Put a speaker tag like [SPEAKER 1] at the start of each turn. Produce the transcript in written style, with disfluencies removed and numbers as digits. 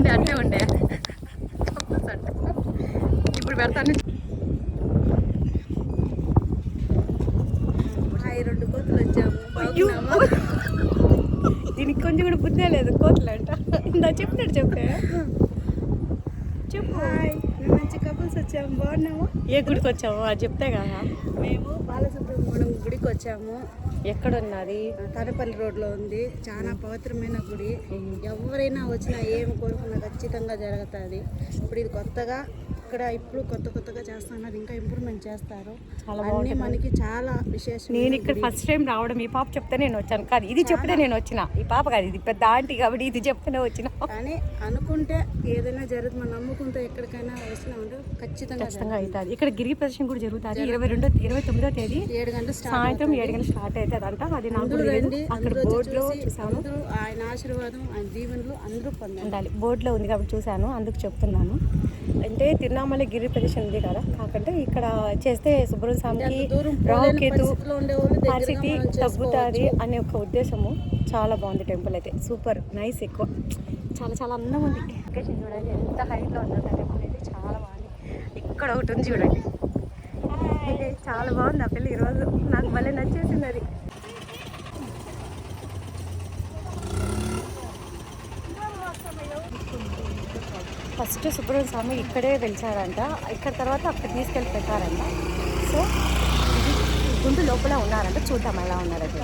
[SPEAKER 1] ఉండే అట్లే ఉండే ఇప్పుడు పెడతాను.
[SPEAKER 2] రెండు కోతులు వచ్చాము.
[SPEAKER 1] దీనికి కొంచెం కూడా బుద్ధే లేదు. కోతులు అంట ఇందా చెప్పినట్టు చెప్పే చెప్పు.
[SPEAKER 2] మేము మంచి కపుల్స్ వచ్చాము. బాగున్నాము.
[SPEAKER 1] ఏ గుడికి వచ్చాము అది చెప్తే కదా.
[SPEAKER 2] మేము బాలసుబ్రహ్మణ్యం గుడికి వచ్చాము.
[SPEAKER 1] ఎక్కడున్నది?
[SPEAKER 2] తడపల్లి రోడ్లో ఉంది. చాలా పవిత్రమైన గుడి. ఎవరైనా వచ్చినా ఏమి కోరుకున్నా ఖచ్చితంగా జరుగుతుంది. ఇప్పుడు ఇది కొత్తగా ఇక్కడ ఇప్పుడు కొత్తగా చేస్తున్నారు. ఇంకా ఇంప్రూవ్మెంట్ చేస్తారు.
[SPEAKER 1] చాలా
[SPEAKER 2] అన్నీ మనకి చాలా విశేషం.
[SPEAKER 1] నేను ఇక్కడ ఫస్ట్ టైం రావడం ఈ పాప చెప్తే నేను వచ్చాను. కాదు ఇది చెప్తే నేను వచ్చిన. ఈ పాప కాదు, ఇది పెద్ద ఆంటీ కాబట్టి ఇది చెప్తేనే వచ్చిన.
[SPEAKER 2] కానీ అనుకుంటే ఏదైనా జరుగుతుంది. మనం నమ్ముకుంటే ఎక్కడికైనా వచ్చినా ఉంటే ఖచ్చితంగా
[SPEAKER 1] అవుతుంది. ఇక్కడ గిరి ప్రదర్శన కూడా జరుగుతుంది. 29వ తేదీ
[SPEAKER 2] 7 గంటలు
[SPEAKER 1] సాయంత్రం 7 గంటలు స్టార్ట్ అవుతుంది అంట. అది నాకు అక్కడ బోర్డులో చూసాను.
[SPEAKER 2] ఆయన ఆశీర్వాదం, ఆయన దీవెనలు అందరూ పొందాలి.
[SPEAKER 1] బోర్డులో ఉంది కాబట్టి చూశాను, అందుకు చెప్తున్నాను. అంటే తిరువణామలై గిరి ప్రదర్శన ఉంది కదా, కాకుంటే ఇక్కడ చేస్తే సుబ్రహ్మణ్య స్వామికి రాహుకేతు పరిస్థితి తగ్గుతుంది అనే ఒక ఉద్దేశము. చాలా బాగుంది టెంపుల్ అయితే, సూపర్ నైస్. ఎక్కువ చాలా చాలా అందంగా ఉంది. లొకేషన్ చూడండి ఎంత హైట్లో ఉందో టెంపుల్ అయితే, చాలా బాగుంది. ఇక్కడ ఒకటి ఉంది చూడండి, చాలా బాగుంది ఆ పిల్ల. ఈరోజు నాకు భలే నచ్చేసింది అది. ఫస్ట్ సుబ్రహ్మణ్య స్వామి ఇక్కడే వెలిచారంట. ఇక్కడ తర్వాత అక్కడ తీసుకెళ్ళి పెట్టారంట. సో ఇది గుండు లోపల ఉన్నారంట. చూద్దాం ఎలా ఉన్నారంటే.